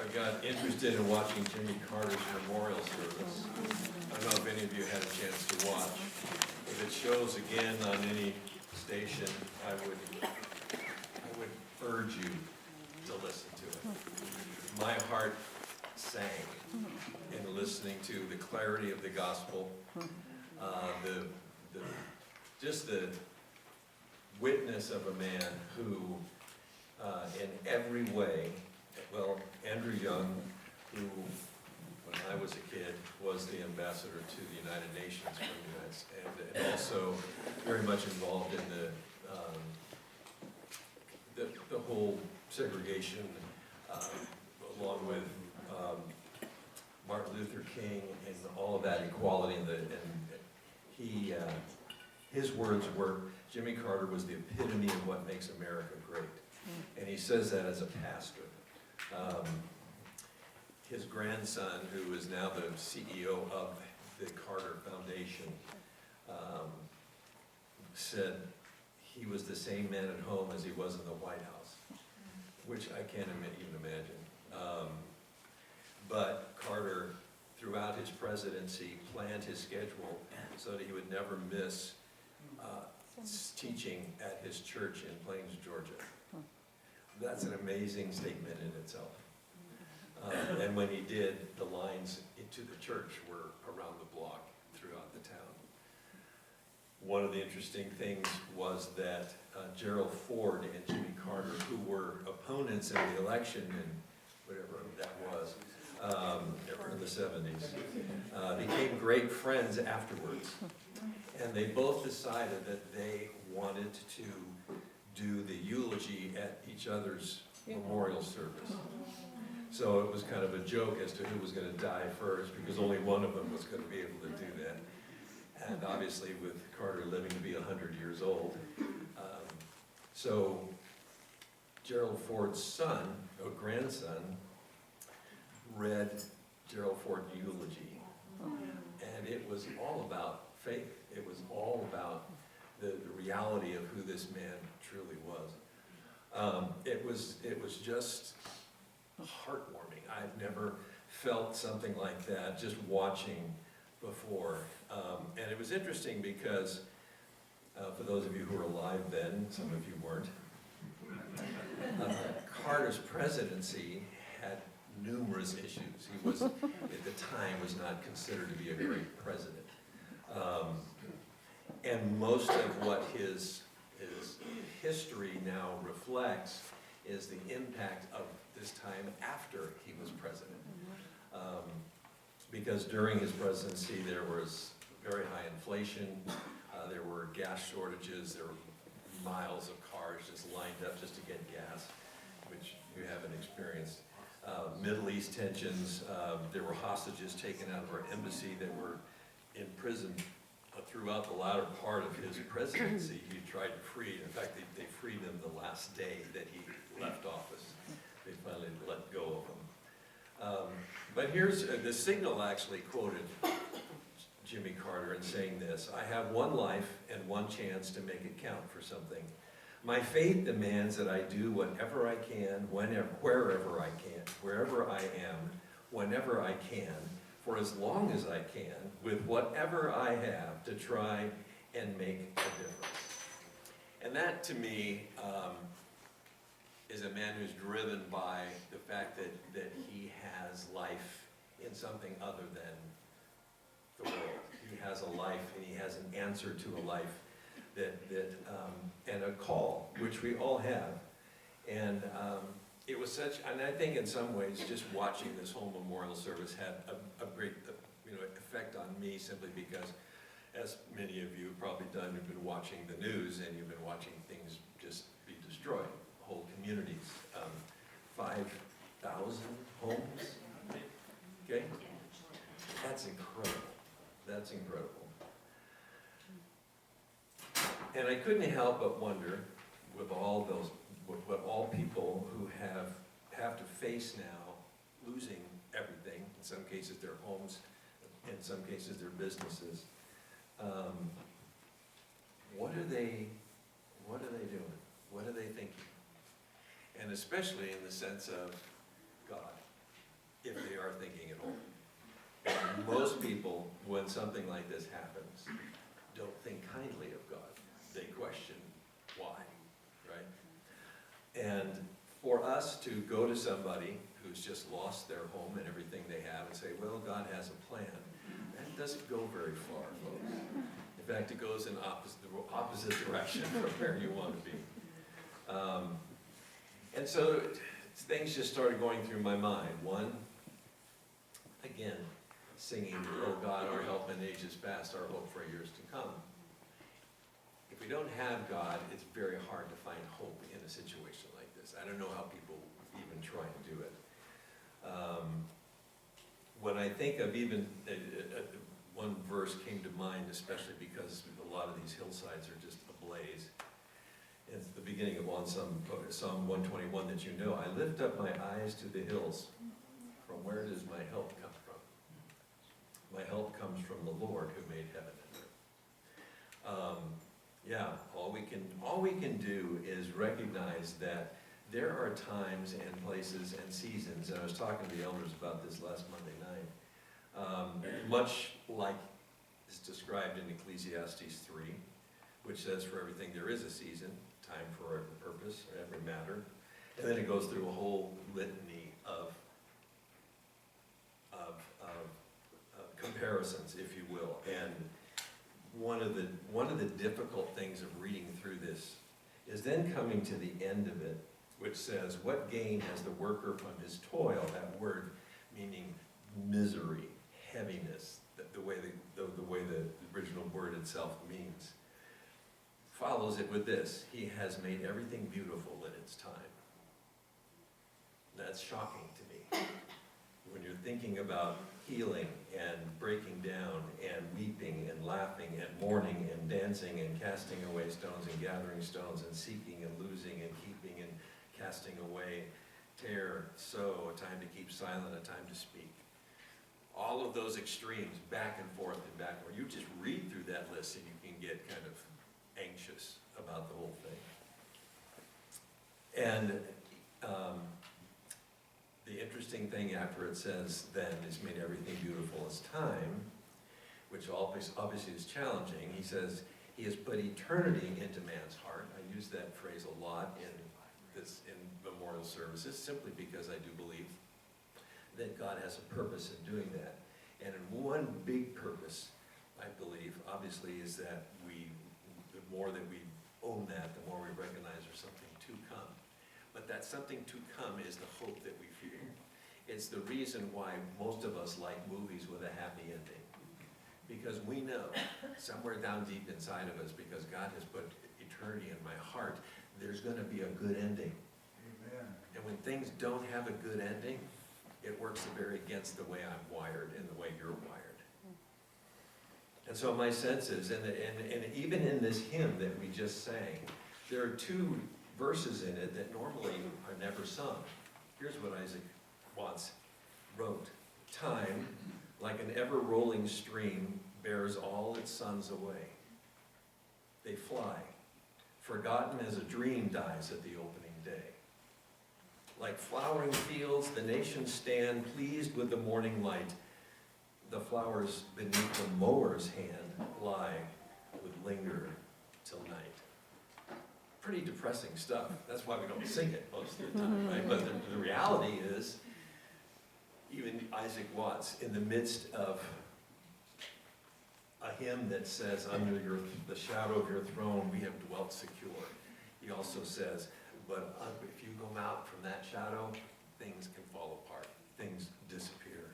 I got interested in watching Jimmy Carter's memorial service. I don't know if any of you had a chance to watch. If it shows again on any station, I would urge you to listen to it. My heart sang in listening to the clarity of the gospel, just the witness of a man who, in every way, well, Andrew Young, who, when I was a kid, was the ambassador to the United Nations from the United States, and also very much involved in the whole segregation, along with Martin Luther King and all of that equality, and his words were, Jimmy Carter was the epitome of what makes America great. And he says that as a pastor. His grandson, who is now the CEO of the Carter Foundation, said he was the same man at home as he was in the White House, which I can't even imagine. But Carter, throughout his presidency, planned his schedule so that he would never miss teaching at his church in Plains, Georgia. That's an amazing statement in itself. And when he did, the lines into the church were around the block throughout the town. One of the interesting things was that Gerald Ford and Jimmy Carter, who were opponents in the election in whatever that was, in the 70s, became great friends afterwards. And they both decided that they wanted to do the eulogy at each other's memorial service. So it was kind of a joke as to who was going to die first, because only one of them was going to be able to do that. And obviously with Carter living to be 100 years old. So Gerald Ford's son, or grandson, read Gerald Ford's eulogy. And it was all about faith. It was all about the reality of who this man truly was. It was just heartwarming. I've never felt something like that just watching before. And it was interesting because, for those of you who were alive then, some of you weren't, Carter's presidency had numerous issues. He was, at the time, was not considered to be a great president. And most of what his history now reflects is the impact of this time after he was president. Because during his presidency there was very high inflation, there were gas shortages, there were miles of cars just lined up just to get gas, which you haven't experienced. Middle East tensions, there were hostages taken out of our embassy that were in prison throughout the latter part of his presidency. He tried to free, in fact, they freed him the last day that he left office. They finally let go of him. But here's, the Signal actually quoted Jimmy Carter in saying this: "I have one life and one chance to make it count for something. My faith demands that I do whatever I can, wherever I can, wherever I am, whenever I can, for as long as I can, with whatever I have, to try and make a difference." And that, to me, is a man who's driven by the fact that he has life in something other than the world. He has a life, and he has an answer to a life and a call, which we all have. And it was such, and I think in some ways, just watching this whole memorial service had a great effect on me, simply because, as many of you have probably done, you've been watching the news and you've been watching things just be destroyed, whole communities, 5,000 homes, okay? That's incredible. That's incredible. And I couldn't help but wonder, with all those, with all people who have to face now losing everything, in some cases their homes, in some cases their businesses, what are they doing? What are they thinking? And especially in the sense of God. if they are thinking at all. And most people, when something like this happens, don't think kindly of God. They question why, right? And for us to go to somebody who's just lost their home and everything they have and say, well, God has a plan, that doesn't go very far, folks. In fact, it goes in the opposite direction from where you want to be. And so things just started going through my mind. One, again, singing, oh God, our help in ages past, our hope for years to come. If we don't have God, it's very hard to find hope in a situation like this. I don't know how people even try and do it. When I think of even, one verse came to mind, especially because a lot of these hillsides are just ablaze. It's the beginning of Psalm 121 that you know. I lift up my eyes to the hills. From where does my help come from? My help comes from the Lord who made heaven and earth. Yeah, all we can do is recognize that there are times and places and seasons, and I was talking to the elders about this last Monday night, much like is described in Ecclesiastes 3, which says for everything there is a season, time for every purpose, or every matter, and then it goes through a whole litany of comparisons, if you will. And one of the difficult things of reading through this is then coming to the end of it, which says, what gain has the worker from his toil? That word meaning misery, heaviness, the way the original word itself means. Follows it with this: he has made everything beautiful in its time. That's shocking to me. When you're thinking about healing and breaking down and weeping and laughing and mourning and dancing and casting away stones and gathering stones and seeking and losing and keeping and casting away, tear, sow, a time to keep silent, a time to speak. All of those extremes, back and forth and back and forth. You just read through that list and you can get kind of anxious about the whole thing. And the interesting thing after it says, then, is made everything beautiful as time, which obviously is challenging. He says, he has put eternity into man's heart. I use that phrase a lot in memorial services, simply because I do believe that God has a purpose in doing that. And one big purpose, I believe, obviously, is that the more that we own that, the more we recognize there's something to come. But that something to come is the hope that we feel. It's the reason why most of us like movies with a happy ending. Because we know, somewhere down deep inside of us, because God has put eternity in my heart, there's going to be a good ending. Amen. And when things don't have a good ending, it works very against the way I'm wired and the way you're wired. And so my sense is, and even in this hymn that we just sang, there are two verses in it that normally are never sung. Here's what Isaac Watts wrote. Time, like an ever-rolling stream, bears all its sons away. They fly, forgotten as a dream dies at the opening day. Like flowering fields, the nations stand, pleased with the morning light. The flowers beneath the mower's hand lie, would linger till night. Pretty depressing stuff. That's why we don't sing it most of the time, right? But the reality is, even Isaac Watts, in the midst of a hymn that says, under the shadow of your throne we have dwelt secure, he also says, but if you go out from that shadow, things can fall apart, things disappear.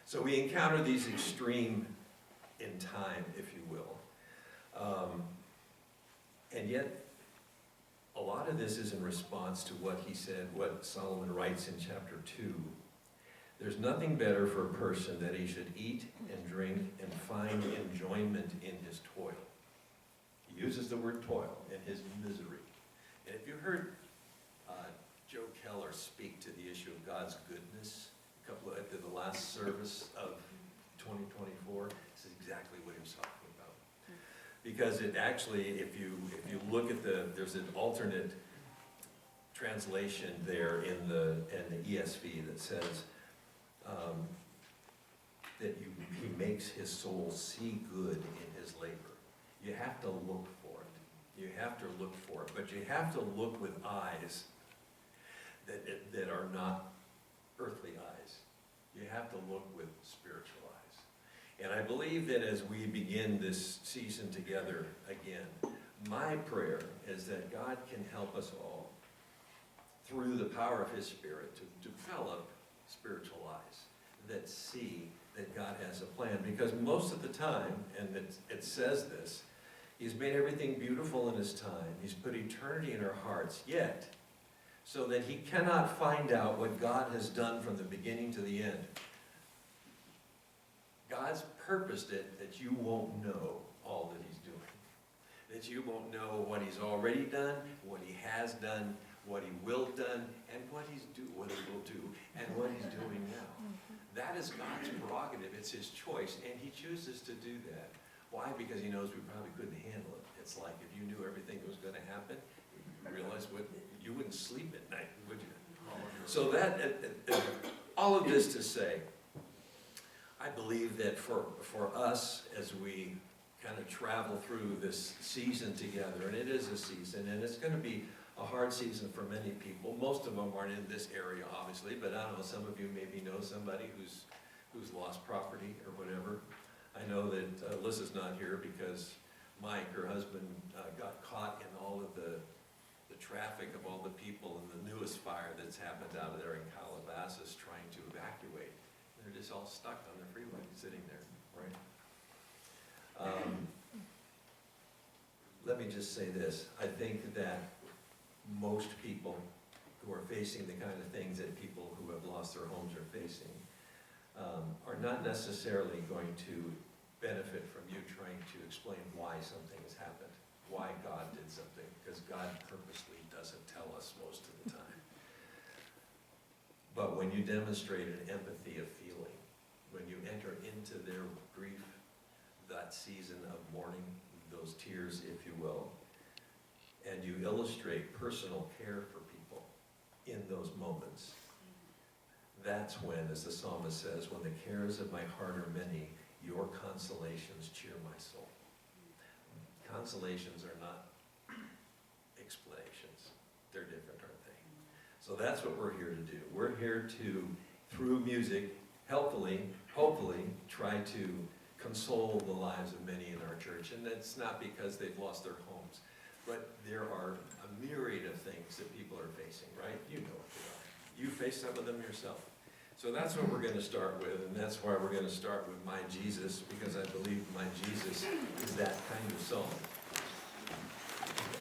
So we encounter these extreme in time, if you will. And yet, a lot of this is in response to what he said, what Solomon writes in chapter 2. There's nothing better for a person that he should eat and drink and find enjoyment in his toil. He uses the word toil and his misery. And if you heard Joe Keller speak to the issue of God's goodness at the last service of 2024, this is exactly what he was talking about. Because it actually, if you look at there's an alternate translation there in the ESV that says, that he makes his soul see good in his labor. You have to look for it. You have to look for it, but you have to look with eyes that are not earthly eyes. You have to look with spiritual eyes. And I believe that as we begin this season together again, my prayer is that God can help us all, through the power of his Spirit, to develop spiritual eyes that see that God has a plan. Because most of the time, and it says this, he's made everything beautiful in his time. He's put eternity in our hearts, yet, so that he cannot find out what God has done from the beginning to the end. God's purposed it that you won't know all that he's doing. That you won't know what he's already done, what he has done, what he will done, and what he will do, and what he's doing now. That is God's prerogative. It's his choice, and he chooses to do that. Why? Because he knows we probably couldn't handle it. It's like if you knew everything that was going to happen, you realize you wouldn't sleep at night, would you? So that, all of this to say, I believe that for us, as we kind of travel through this season together, and it is a season, and it's going to be a hard season for many people. Most of them aren't in this area, obviously, but I don't know, some of you maybe know somebody who's lost property or whatever. I know that Alyssa's not here because Mike, her husband, got caught in all of the traffic of all the people in the newest fire that's happened out there in Calabasas trying to evacuate. They're just all stuck on the freeway, sitting there, right? Let me just say this. I think that most people who are facing the kind of things that people who have lost their homes are facing are not necessarily going to benefit from you trying to explain why something has happened, why God did something, because God purposely doesn't tell us most of the time. But when you demonstrate an empathy of feeling, when you enter into their grief, that season of mourning, those tears, if you will, and you illustrate personal care for people in those moments, that's when, as the psalmist says, when the cares of my heart are many, your consolations cheer my soul. Consolations are not explanations. They're different, aren't they? So that's what we're here to do. We're here to, through music, hopefully, try to console the lives of many in our church. And that's not because they've lost their homes, but there are a myriad of things that people are facing, right? You know what they are. You face some of them yourself. So that's what we're going to start with, and that's why we're going to start with My Jesus, because I believe My Jesus is that kind of song.